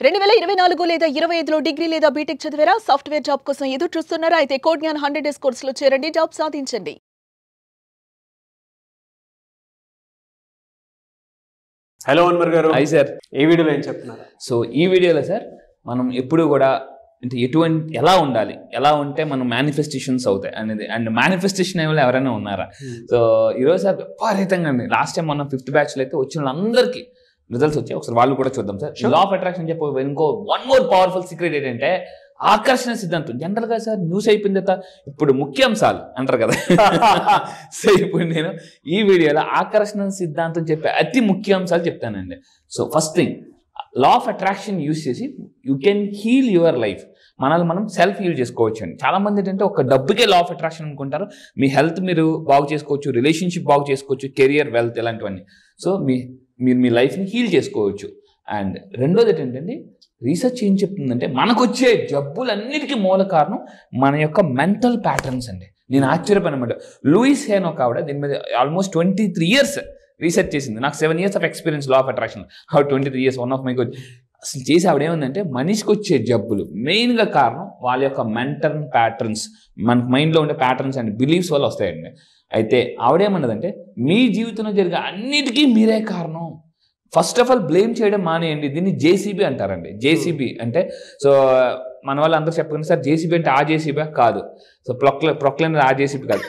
2024 లేదా 25లో డిగ్రీ లేదా బీటెక్ చదివారా? సాఫ్ట్వేర్ జాబ్ కోసం ఎదురు చూస్తున్నారా? అయితే కోడ్ జ్ఞాన్ 100 డేస్ కోర్సులో చేరండి, జాబ్ సాధించండి. హలో అన్వర్ గారు. Hi sir. ఈ వీడియోలో ఏం చెప్తున్నారు? సో ఈ వీడియోలో సార్ మనం ఎప్పుడు కూడా అంటే ఎటువంటి ఎలా ఉండాలి, ఎలా ఉంటే మనం మేనిఫెస్టేషన్స్ అవుతాయి అనేది, అండ్ మేనిఫెస్టేషన్ అయ్యే వాళ్ళు ఎవరైనా ఉన్నారా? సో ఈరోజు సార్ విపరీతంగా అండి. లాస్ట్ టైం మనం 5th బ్యాచ్లో అయితే వచ్చిన వాళ్ళందరికీ రిజల్ట్స్ వచ్చాయి. ఒకసారి వాళ్ళు కూడా చూద్దాం సార్. లా ఆఫ్ అట్రాక్షన్ చెప్పి ఇంకో వన్ మోర్ పవర్ఫుల్ సీక్రెట్ ఏంటంటే ఆకర్షణ సిద్ధాంతం. జనరల్ గా సార్ న్యూస్ అయిపోయిన తర్వాత ఇప్పుడు ముఖ్యాంశాలు అంటారు కదా. సో ఇప్పుడు నేను ఈ వీడియోలో ఆకర్షణ సిద్ధాంతం చెప్పే అతి ముఖ్యాంశాలు చెప్తానండి. So first thing, law of attraction use చేసి you can heal your life. మనల్ని మనం సెల్ఫ్ హీల్ చేసుకోవచ్చు అండి. చాలా మంది ఏంటంటే ఒక డబ్బుకే లా ఆఫ్ అట్రాక్షన్ అనుకుంటారు. మీ హెల్త్ మీరు బాగు చేసుకోవచ్చు, రిలేషన్షిప్ బాగు చేసుకోవచ్చు, కెరియర్, వెల్త్ ఇలాంటివన్నీ. సో మీరు మీ లైఫ్ని హీల్ చేసుకోవచ్చు. అండ్ రెండోది ఏంటంటే రీసెర్చ్ ఏం చెప్తుందంటే మనకు వచ్చే జబ్బులన్నిటికీ మూల కారణం మన యొక్క మెంటల్ ప్యాటర్న్స్ అండి. నేను ఆశ్చర్యపోయినమాట. లూయిస్ హేన్ ఒక ఆవిడ దీని మీద ఆల్మోస్ట్ 23 years రీసెర్చ్ చేసింది. నాకు 7 years of experience law of attraction. 23 years one of my coach అసలు చేసి ఆవిడ ఏముందంటే మనిషికి వచ్చే జబ్బులు మెయిన్గా కారణం వాళ్ళ యొక్క మెంటల్ ప్యాటర్న్స్, మన మైండ్లో ఉండే ప్యాటర్న్స్ అండ్ బిలీఫ్స్ వల్ల వస్తాయండి. అయితే ఆవిడేమన్నదంటే మీ జీవితంలో జరిగే అన్నిటికీ మీరే కారణం. ఫస్ట్ ఆఫ్ ఆల్ బ్లేమ్ చేయడం మానేయండి. దీన్ని జేసీబీ అంటారండి. జేసీబీ అంటే సో మన వాళ్ళు అందరూ చెప్పకుండా సార్ జేసీబీ అంటే ఆ జేసీబీ కాదు. సో ప్రొక్లైన్ ఆ జేసీబీ కాదు.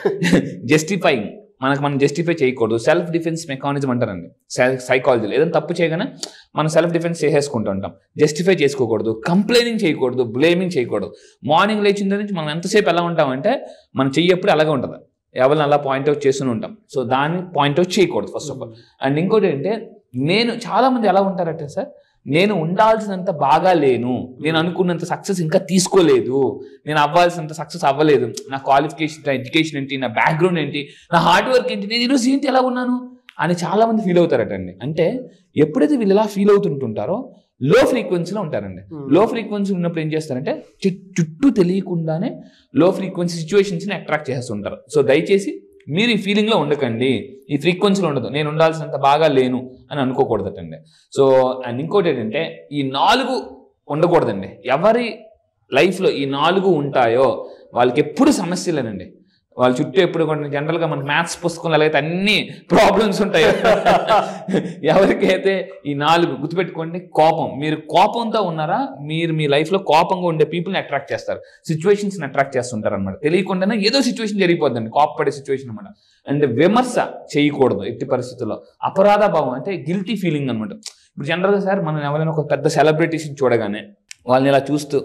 జస్టిఫైయింగ్, మనం జస్టిఫై చేయకూడదు. సెల్ఫ్ డిఫెన్స్ మెకానిజం అంటారండి సైకాలజీలో. ఏదైనా తప్పు చేయగానే మనం సెల్ఫ్ డిఫెన్స్ చేసేసుకుంటూ ఉంటాం. జస్టిఫై చేసుకోకూడదు, కంప్లైనింగ్ చేయకూడదు, బ్లేమింగ్ చేయకూడదు. మార్నింగ్ లేచిన నుంచి మనం ఎంతసేపు ఎలా ఉంటామంటే మనం చెయ్యప్పుడు అలాగే ఉంటుంది. ఎవరిని అలా పాయింట్అవుట్ చేస్తూనే ఉంటాం. సో దాన్ని పాయింట్అవుట్ చేయకూడదు ఫస్ట్ ఆఫ్ ఆల్. అండ్ ఇంకోటి ఏంటంటే చాలామంది ఎలా ఉంటారంటే సార్ నేను ఉండాల్సినంత బాగా లేను, నేను అనుకున్నంత సక్సెస్ ఇంకా తీసుకోలేదు, నేను అవ్వాల్సినంత సక్సెస్ అవ్వలేదు, నా క్వాలిఫికేషన్, నా ఎడ్యుకేషన్ ఏంటి, నా బ్యాక్గ్రౌండ్ ఏంటి, నా హార్డ్ వర్క్ ఏంటి, నేను ఈరోజు ఏంటి ఎలా ఉన్నాను అని చాలామంది ఫీల్ అవుతారటండి. అంటే ఎప్పుడైతే వీళ్ళు ఇలా ఫీల్ అవుతుంటుంటారో లో ఫ్రీక్వెన్సీలో ఉంటారండి. లో ఫ్రీక్వెన్సీ ఉన్నప్పుడు ఏం చేస్తారంటే చుట్టూ తెలియకుండానే లో ఫ్రీక్వెన్సీ సిచ్యువేషన్స్ని అట్రాక్ట్ చేస్తుంటారు. సో దయచేసి మీరు ఈ ఫీలింగ్లో ఉండకండి, ఈ ఫ్రీక్వెన్సీలో ఉండదు. నేను ఉండాల్సినంత బాగా లేను అని అనుకోకూడదటండి. సో అండ్ ఇంకోటి ఏంటంటే ఈ 4 ఉండకూడదండి. ఎవరి లైఫ్లో ఈ 4 ఉంటాయో వాళ్ళకి ఎప్పుడు సమస్యలేనండి. వాళ్ళ చుట్టూ ఎప్పుడు కూడా జనరల్గా మనకి మ్యాథ్స్ పుస్తకంలో అయితే అన్ని ప్రాబ్లమ్స్ ఉంటాయి. ఎవరికైతే ఈ 4 గుర్తుపెట్టుకోండి. కోపం, మీరు కోపంతో ఉన్నారా, మీరు మీ లైఫ్లో కోపంగా ఉండే పీపుల్ని అట్రాక్ట్ చేస్తారు, సిచ్యువేషన్స్ని అట్రాక్ట్ చేస్తుంటారు అనమాట. తెలియకుండానే ఏదో సిచ్యువేషన్ జరిగిపోద్దండి, కోపపడే సిచ్యువేషన్ అనమాట. అండ్ విమర్శ చేయకూడదు ఎట్టి పరిస్థితుల్లో. అపరాధ భావం అంటే గిల్టీ ఫీలింగ్ అనమాట. ఇప్పుడు జనరల్గా సార్ మనం ఎవరైనా ఒక పెద్ద సెలబ్రిటీస్ని చూడగానే వాళ్ళని ఇలా చూస్తూ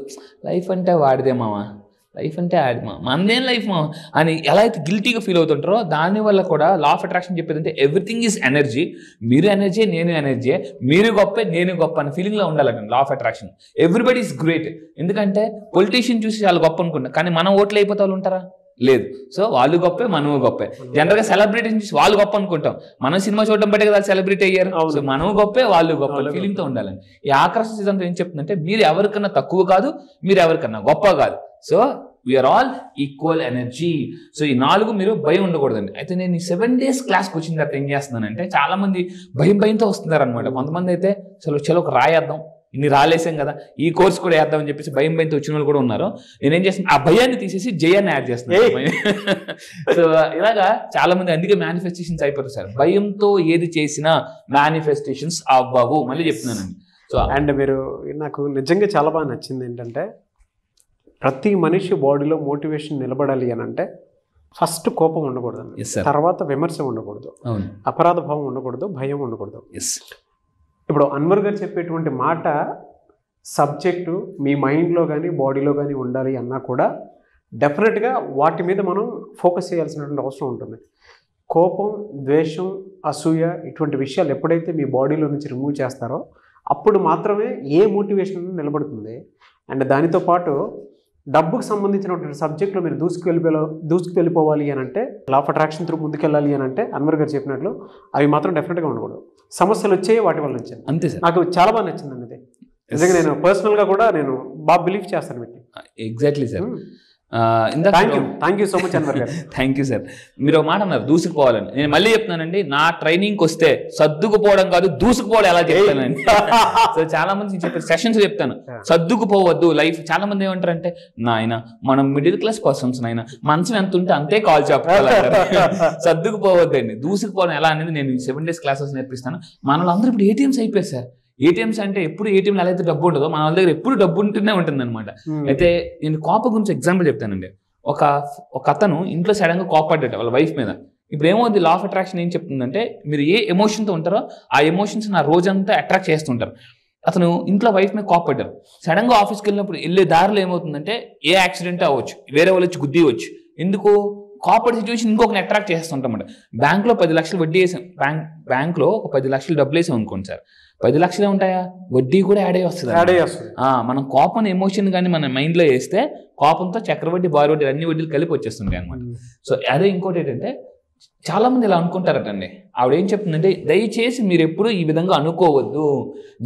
లైఫ్ అంటే వాడిదే మావా, లైఫ్ అంటే మనదేం లైఫ్ మా అని ఎలా అయితే గిల్టీగా ఫీల్ అవుతుంటారో దానివల్ల కూడా లా ఆఫ్ అట్రాక్షన్ చెప్పేది అంటే ఎవ్రీథింగ్ ఈజ్ ఎనర్జీ. మీరు ఎనర్జీ, నేను ఎనర్జీ, మీరు గొప్ప, నేను గొప్ప అనే ఫీలింగ్లో ఉండాలండి law of attraction. Everybody is great. ఎందుకంటే పొలిటీషియన్ చూసి వాళ్ళు గొప్ప అనుకుంటారు, కానీ మనం ఓట్లు అయిపోతే వాళ్ళు ఉంటారా? లేదు. సో వాళ్ళు గొప్పే, మనము గొప్పే. జనరల్గా సెలబ్రిటీని చూసి వాళ్ళు గొప్ప అనుకుంటాం, మనం సినిమా చూడడం బట్టే కదా సెలబ్రిటీ అయ్యారు. సో మనము గొప్పే, వాళ్ళు గొప్ప ఫీలింగ్తో ఉండాలండి. ఈ ఆకర్షణ సిద్ధాంతం ఏం చెప్తుందంటే మీరు ఎవరికన్నా తక్కువ కాదు, మీరు ఎవరికన్నా గొప్ప కాదు. So we are all equal energy. So ఈ 4 మీరు భయం ఉండకూడదండి. అయితే నేను ఈ 7 days క్లాస్కి వచ్చిన తర్వాత ఏం చేస్తున్నానంటే చాలా మంది భయంతో వస్తున్నారు అనమాట. కొంతమంది అయితే చలో ఒక రాయేద్దాం, ఇన్ని రాలేసాం కదా, ఈ కోర్స్ కూడా వేద్దాం అని చెప్పేసి భయంతో వచ్చిన వాళ్ళు కూడా ఉన్నారు. నేనేం చేస్తున్నాను, ఆ భయాన్ని తీసేసి జయాన్ని యాడ్ చేస్తున్నాను. సో ఇలాగా చాలా మంది అందుకే మేనిఫెస్టేషన్స్ అయిపోతారు సార్. భయంతో ఏది చేసినా మేనిఫెస్టేషన్స్ అవ్వవు. మళ్ళీ చెప్తున్నానండి. సో అండ్ మీరు నాకు నిజంగా చాలా బాగా నచ్చింది ఏంటంటే ప్రతి మనిషి బాడీలో మోటివేషన్ నిలబడాలి అని అంటే ఫస్ట్ కోపం ఉండకూడదు, తర్వాత విమర్శ ఉండకూడదు, అపరాధ భావం ఉండకూడదు, భయం ఉండకూడదు. ఇప్పుడు అన్వర్ గారు చెప్పేటువంటి మాట సబ్జెక్టు మీ మైండ్లో కానీ బాడీలో కానీ ఉండాలి అన్నా కూడా డెఫినెట్గా వాటి మీద మనం ఫోకస్ చేయాల్సినటువంటి అవసరం ఉంటుంది. కోపం, ద్వేషం, అసూయ ఇటువంటి విషయాలు ఎప్పుడైతే మీ బాడీలో నుంచి రిమూవ్ చేస్తారో అప్పుడు మాత్రమే ఏ మోటివేషన్ నిలబడుతుంది. అండ్ దానితో పాటు డబ్బుకు సంబంధించినటువంటి సబ్జెక్ట్లో మీరు దూసుకు వెళ్ళిపోవాలి అని అంటే లా ఆఫ్ అట్రాక్షన్ త్రూ ముందుకెళ్ళాలి అని అంటే అన్వర్ గారు చెప్పినట్లు అవి మాత్రం డెఫినెట్గా ఉండకూడదు. సమస్యలు వచ్చాయి, వాటి వల్ల వచ్చాయి. అంతే సార్. నాకు చాలా బాగా నచ్చిందండి ఇది. నిజంగా నేను పర్సనల్గా కూడా నేను బాగా బిలీవ్ చేస్తాను వీటిని. Exactly sir. Thank you so much Anwar గారు. Thank you sir. మీరు ఒక మాట అన్నారు దూసుకుపోవాలని. నేను మళ్ళీ చెప్తున్నానండి, నా ట్రైనింగ్కి వస్తే సర్దుకుపోవడం కాదు దూసుకుపోవడం ఎలా చెప్తానండి. సో చాలా మంది చెప్పే సెషన్స్ చెప్తాను, సర్దుకుపోవద్దు లైఫ్. చాలా మంది ఏమంటారంటే, నాయన మనం మిడిల్ క్లాస్ పర్సన్స్, నాయన మనసు ఎంత ఉంటే అంతే కాల్ చెప్పాలి. సర్దుకుపోవద్దండి, దూసుకుపోవడం ఎలా అనేది నేను 7 days క్లాసెస్ నేర్పిస్తాను. మనలో అందరూ ఇప్పుడు ఏటీఎంస్ అయిపోయారు సార్. ఏటీఎంస్ అంటే ఎప్పుడు ఏటీఎంలో ఎలా అయితే డబ్బు ఉంటుందో మన వాళ్ళ దగ్గర ఎప్పుడు డబ్బు ఉంటూనే ఉంటుంది అనమాట. అయితే నేను కోపం గురించి ఎగ్జాంపుల్ చెప్తానండి. ఒక అతను ఇంట్లో సడన్గా కోపడ్డాడు వాళ్ళ వైఫ్ మీద. ఇప్పుడు ఏమవుతుంది, లా ఆఫ్ అట్రాక్షన్ ఏం చెప్తుందంటే, మీరు ఏ ఎమోషన్తో ఉంటారో ఆ ఎమోషన్స్ నా రోజంతా అట్రాక్ట్ చేస్తుంటారు. అతను ఇంట్లో వైఫ్ మీద కోపడ్డారు. సడన్గా ఆఫీస్కి వెళ్ళినప్పుడు వెళ్ళే దారిలో ఏమవుతుందంటే, ఏ యాక్సిడెంట్ అవ్వచ్చు, వేరే వాళ్ళు వచ్చి గుద్దివచ్చు. ఎందుకు? కోపడి సిచ్యువేషన్ ఇంకొకరిని అట్రాక్ట్ చేస్తుంటామంట. బ్యాంక్లో 10 లక్షలు వడ్డీ వేసాం, బ్యాంక్లో ఒక 10 లక్షలు డబ్బులు వేసాం అనుకోండి సార్, 10 లక్షలే ఉంటాయా, వడ్డీ కూడా యాడ్ అయ్యి వస్తుంది. మనం కోపం ఎమోషన్ కానీ మన మైండ్లో వేస్తే కోపంతో చక్రవడ్డీ, బారు వడ్డీ అన్ని వడ్డీలు కలిపి వచ్చేస్తుంటాయి అనమాట. సో అదే ఇంకోటి ఏంటంటే, చాలా మంది ఇలా అనుకుంటారటండి. ఆవిడ ఏం చెప్తుందంటే, దయచేసి మీరు ఎప్పుడు ఈ విధంగా అనుకోవద్దు,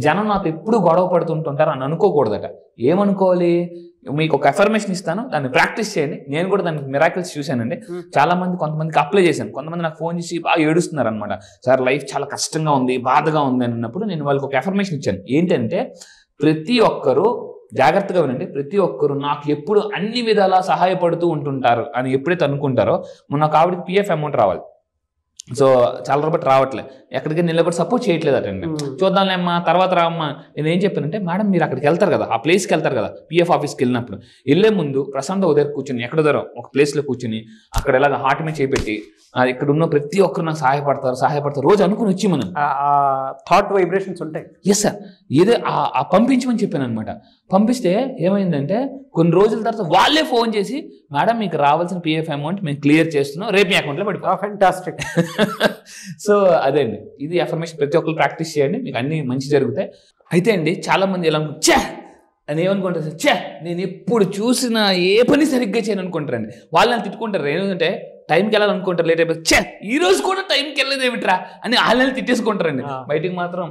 జనం నాతో ఎప్పుడు గొడవ పడుతుంటుంటారు అని అనుకోకూడదట. ఏమనుకోవాలి? మీకు ఒక అఫర్మేషన్ ఇస్తాను, దాన్ని ప్రాక్టీస్ చేయండి. నేను కూడా దానికి మిరాకిల్స్ చూశానండి. చాలా మంది, కొంతమందికి అప్లై చేశాను. కొంతమంది నాకు ఫోన్ చేసి బాగా ఏడుస్తున్నారు అనమాట. సార్ లైఫ్ చాలా కష్టంగా ఉంది, బాధగా ఉంది అని అన్నప్పుడు నేను వాళ్ళకి ఒక అఫర్మేషన్ ఇచ్చాను. ఏంటంటే, ప్రతి ఒక్కరూ జాగ్రత్తగా వినండి, ప్రతి ఒక్కరు నాకు ఎప్పుడు అన్ని విధాలా సహాయపడుతూ ఉంటుంటారు అని ఎప్పుడైతే అనుకుంటారో, మొన్న ఒక ఆవిడకి పిఎఫ్ అమౌంట్ రావాలి. సో చాలా రోజు రావట్లే, ఎక్కడికి నిలబడి సపోర్ట్ చేయట్లేదు అటండి. చూద్దాంలే అమ్మా, తర్వాత రామ్మా. నేను ఏం చెప్పానంటే, మేడం మీరు అక్కడికి వెళ్తారు కదా, ఆ ప్లేస్కి వెళ్తారు కదా, పిఎఫ్ ఆఫీస్కి వెళ్ళినప్పుడు వెళ్ళే ముందు ప్రశాంత్ ఉదయం కూర్చొని, ఎక్కడ దూరం ఒక ప్లేస్లో కూర్చొని అక్కడ ఎలాగ హార్ట్ మీద చేపెట్టి, ఇక్కడ ఉన్న ప్రతి ఒక్కరు నాకు సహాయపడతారు రోజు అనుకుని వచ్చి మనం థాట్ వైబ్రేషన్స్ ఉంటాయి. ఎస్ సార్, ఏదో పంపించమని చెప్పాను అనమాట. పంపిస్తే ఏమైందంటే, కొన్ని రోజుల తర్వాత వాళ్ళే ఫోన్ చేసి, మేడం మీకు రావాల్సిన పిఎఫ్ అమౌంట్ మేము క్లియర్ చేస్తున్నాం, రేపు మీ అకౌంట్లో పడిపో. ఫ్యాంటాస్టిక్. సో అదే అండి, ఇది అఫర్మేషన్ ప్రతి ఒక్కరు ప్రాక్టీస్ చేయండి, మీకు అన్ని మంచి జరుగుతాయి. అయితే అండి, చాలా మంది ఎలా అని ఏమనుకుంటారు, నేను ఎప్పుడు చూసినా ఏ పని సరిగ్గా చేయను అనుకుంటారండి. వాళ్ళని తిట్టుకుంటారు. ఏంటంటే, టైంకి వెళ్ళాలనుకుంటారు, లేట్ అయిపోయి ఈ రోజు కూడా టైంకి వెళ్ళలేదు ఏమిట్రా అని వాళ్ళని తిట్టేసుకుంటారండి. బయటికి మాత్రం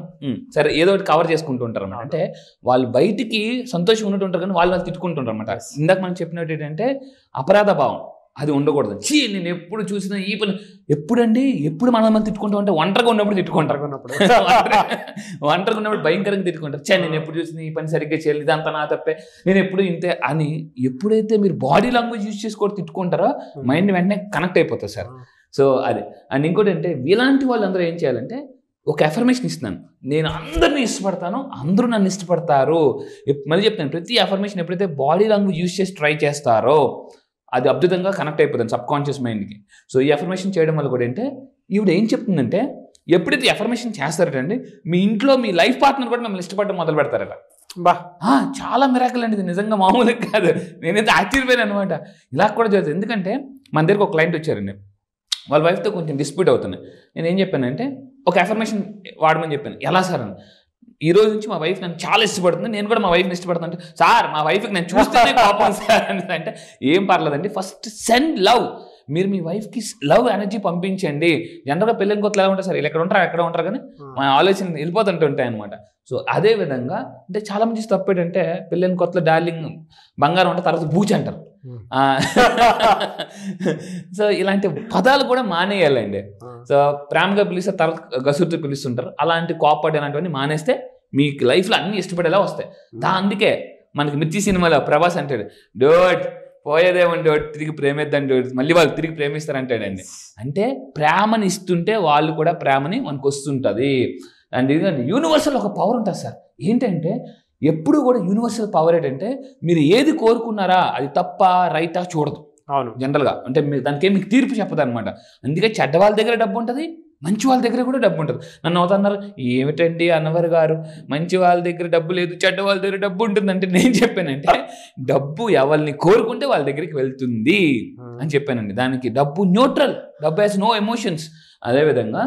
సరే ఏదో ఒకటి కవర్ చేసుకుంటూ ఉంటారు అనమాట. అంటే వాళ్ళు బయటికి సంతోషంగా ఉంటుంటారు కానీ వాళ్ళు తిట్టుకుంటుంటారు అనమాట. ఇందాక మనం చెప్పినట్టు ఏంటంటే, అపరాధ భావం అది ఉండకూడదు. నేను ఎప్పుడు చూసినా ఈ పని ఎప్పుడు మనం తిట్టుకుంటాం అంటే, ఒంటరిగా ఉన్నప్పుడు తిట్టుకుంటారు, ఒంటరిగా ఉన్నప్పుడు భయంకరంగా తిట్టుకుంటారు. నేను ఎప్పుడు చూసినా ఈ పని సరిగ్గా చేయాలి, ఇదంతా నా తప్పే, నేను ఎప్పుడు ఇంతే అని. ఎప్పుడైతే మీరు బాడీ లాంగ్వేజ్ యూజ్ చేసుకోవడం తిట్టుకుంటారో, మైండ్ వెంటనే కనెక్ట్ అయిపోతుంది సార్. సో అదే. అండ్ ఇంకోటి అంటే, ఇలాంటి వాళ్ళు అందరూ ఏం చేయాలంటే, ఒక అఫర్మేషన్ ఇస్తున్నాను, నేను అందరినీ ఇష్టపడతాను, అందరూ నన్ను ఇష్టపడతారు. మళ్ళీ చెప్తాను, ప్రతి అఫర్మేషన్ ఎప్పుడైతే బాడీ లాంగ్వేజ్ యూజ్ చేసి ట్రై చేస్తారో అది అద్భుతంగా కనెక్ట్ అయిపోతుంది సబ్ కాన్షియస్ మైండ్కి. సో ఈ అఫర్మేషన్ చేయడం వల్ల కూడా ఏంటంటే, ఈవిడ ఏం చెప్తుందంటే, ఎప్పుడైతే అఫర్మేషన్ చేస్తారటండి, మీ ఇంట్లో మీ లైఫ్ పార్ట్నర్ కూడా మిమ్మల్ని ఇష్టపడడం మొదలు పెడతారట. చాలా మిరాకిల్ అండి ఇది, నిజంగా మామూలుగా కాదు. నేనైతే ఆశ్చర్యపోయాను అనమాట. ఇలా కూడా జరుగుతుంది. ఎందుకంటే మన దగ్గరకు ఒక క్లయింట్ వచ్చారండి, వాళ్ళ వైఫ్తో కొంచెం డిస్ప్యూట్ అవుతున్నాయి. నేను ఏం చెప్పానంటే, ఒక అఫర్మేషన్ వాడమని చెప్పాను. ఎలా సార్ అని, ఈ రోజు నుంచి మా వైఫ్ నన్ను చాలా ఇష్టపడుతుంది, నేను కూడా మా వైఫ్ని ఇష్టపడుతుంది. అంటే, సార్ మా వైఫ్కి నేను చూస్తేనే కోపం సార్ అంటే, ఏం పర్లేదండి, ఫస్ట్ సెండ్ లవ్. మీరు మీ వైఫ్కి లవ్ ఎనర్జీ పంపించండి. జనరల్గా పెళ్ళిన కొత్తలు ఎలా ఉంటారు సార్, వీళ్ళు ఎక్కడ ఉంటారు కానీ మా ఆలోచన వెళ్ళిపోతుంటూ ఉంటాయి అనమాట. సో అదే విధంగా అంటే, చాలా మంది తప్పు ఏంటంటే, పెళ్ళిన కొత్తలో డార్లింగ్ బంగారం అంటే తర్వాత బూచి అంటారు. సో ఇలాంటి పదాలు కూడా మానేయాలండి. సో ప్రేమగా పిలిస్తే తర్వాత గసురుతో పిలుస్తుంటారు. అలాంటి కోపడి అలాంటివన్నీ మానేస్తే మీకు లైఫ్లో అన్ని ఇష్టపడేలా వస్తాయి. అందుకే మనకి మిర్చి సినిమాలో ప్రభాస్ అంటాడు, డోట్ పోయేదేమండి, తిరిగి ప్రేమిద్దాం డోట్, మళ్ళీ వాళ్ళు తిరిగి ప్రేమిస్తారంటాడండి. అంటే ప్రేమని ఇస్తుంటే వాళ్ళు కూడా ప్రేమని మనకు వస్తుంటుంది. అండ్ ఇది యూనివర్సల్ ఒక పవర్ ఉంటుంది సార్. ఏంటంటే, ఎప్పుడు కూడా యూనివర్సల్ పవర్ ఏంటంటే, మీరు ఏది కోరుకున్నారా అది తప్ప రైటా చూడదు. అవును, జనరల్గా అంటే దానికి మీకు తీర్పు చెప్పదు అనమాట. అందుకే చెడ్డ వాళ్ళ దగ్గర డబ్బు ఉంటుంది, మంచి వాళ్ళ దగ్గర కూడా డబ్బు ఉంటుంది. నన్ను అవుతున్నారు, ఏమిటండి అన్నవర్ గారు, మంచి వాళ్ళ దగ్గర డబ్బు లేదు, చెడ్డ వాళ్ళ దగ్గర డబ్బు ఉంటుందంటే, నేను చెప్పానంటే, డబ్బు ఎవరిని కోరుకుంటే వాళ్ళ దగ్గరికి వెళ్తుంది అని చెప్పానండి. దానికి డబ్బు న్యూట్రల్, డబ్బు హ్యాస్ నో ఎమోషన్స్. అదేవిధంగా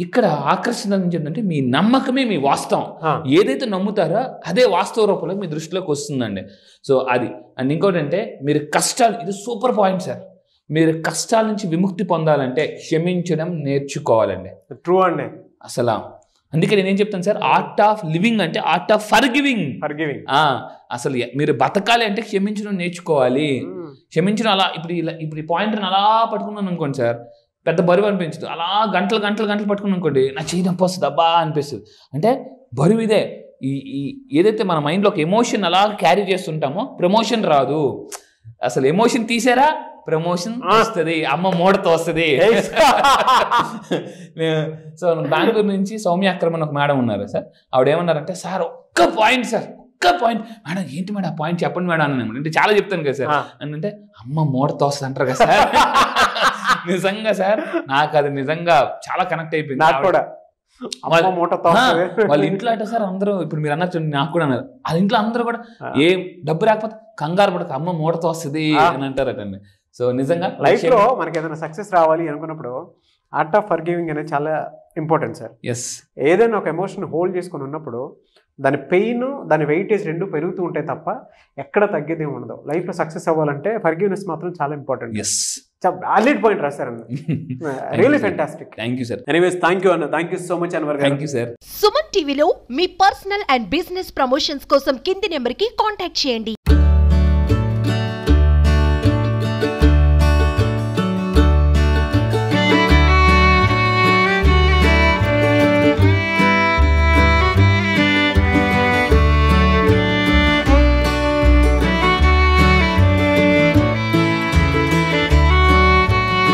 ఇక్కడ ఆకర్షించిందంటే, మీ నమ్మకమే మీ వాస్తవం. ఏదైతే నమ్ముతారో అదే వాస్తవ రూపంలో మీ దృష్టిలోకి వస్తుందండి. సో అది. అండ్ ఇంకోటి అంటే, మీరు కష్టాలు, ఇది సూపర్ పాయింట్ సార్, మీరు కష్టాల నుంచి విముక్తి పొందాలంటే క్షమించడం నేర్చుకోవాలండి. ట్రూ అండి అసలు. అందుకే నేనేం చెప్తాను సార్, ఆర్ట్ ఆఫ్ లివింగ్ అంటే ఆర్ట్ ఆఫ్ ఫర్గివింగ్. అసలు మీరు బతకాలి అంటే క్షమించడం నేర్చుకోవాలి. క్షమించడం అలా ఇప్పుడు ఈ పాయింట్ని అలా పట్టుకున్నాను అనుకోండి సార్, పెద్ద బరువు అనిపించదు. అలా గంటలు పట్టుకున్నాను అనుకోండి, నా చెయ్యి నొప్పి వస్తుంది అబ్బా అనిపిస్తుంది. అంటే బరువు ఇదే. ఈ ఏదైతే మన మైండ్లో ఒక ఎమోషన్ అలా క్యారీ చేస్తుంటామో ప్రమోషన్ రాదు. అసలు ఎమోషన్ తీసారా ప్రమోషన్ వస్తుంది, అమ్మ మూడతో వస్తుంది. సో బెంగళూరు నుంచి సౌమ్య అక్రమణ ఒక మేడం ఉన్నారు సార్. ఆవిడ ఏమన్నారంటే, సార్ ఒక్క పాయింట్ మేడం, ఏంటి మేడం ఆ పాయింట్ చెప్పండి మేడం అని. అంటే చాలా చెప్తాను కదా సార్ అంటే, అమ్మ మూడతో వస్తుంది అంటారు కదా సార్. నిజంగా సార్ నాకు అది నిజంగా చాలా కనెక్ట్ అయిపోయింది. వాళ్ళ ఇంట్లో అంటే సార్ అందరూ ఇప్పుడు మీరు అన్నారు, నాకు కూడా అన్నారు, వాళ్ళ ఇంట్లో అందరూ కూడా ఏం డబ్బు రాకపోతే కంగారు పడక అమ్మ మూడతో వస్తుంది అని అంటారటండి. సో నిజంగా లైఫ్ లో మనకి ఏదైనా సక్సెస్ రావాలి అనుకున్నప్పుడు ఆర్ట్ ఆఫ్ ఫర్గివింగ్ అనేది చాలా ఇంపార్టెంట్ సార్. ఏదైనా ఒక ఎమోషన్ హోల్డ్ చేసుకుని ఉన్నప్పుడు దాని పెయిన్ దాని వెయిటేజ్ రెండు పెరుగుతూ ఉంటాయి తప్ప ఎక్కడ తగ్గేది ఉండదు. లైఫ్లో సక్సెస్ అవ్వాలంటే ఫర్గివ్నెస్ మాత్రం చాలా ఇంపార్టెంట్. వ్యాలిడ్ పాయింట్ రాశారండి. Really fantastic. Thank you sir. Anyways thank you అన్న. Thank you so much Anwar గారు. Thank you sir. సుమన్ టీవీలో మీ పర్సనల్ అండ్ బిజినెస్ ప్రమోషన్స్ కోసం కింది నెంబర్కి కాంటాక్ట్ చేయండి.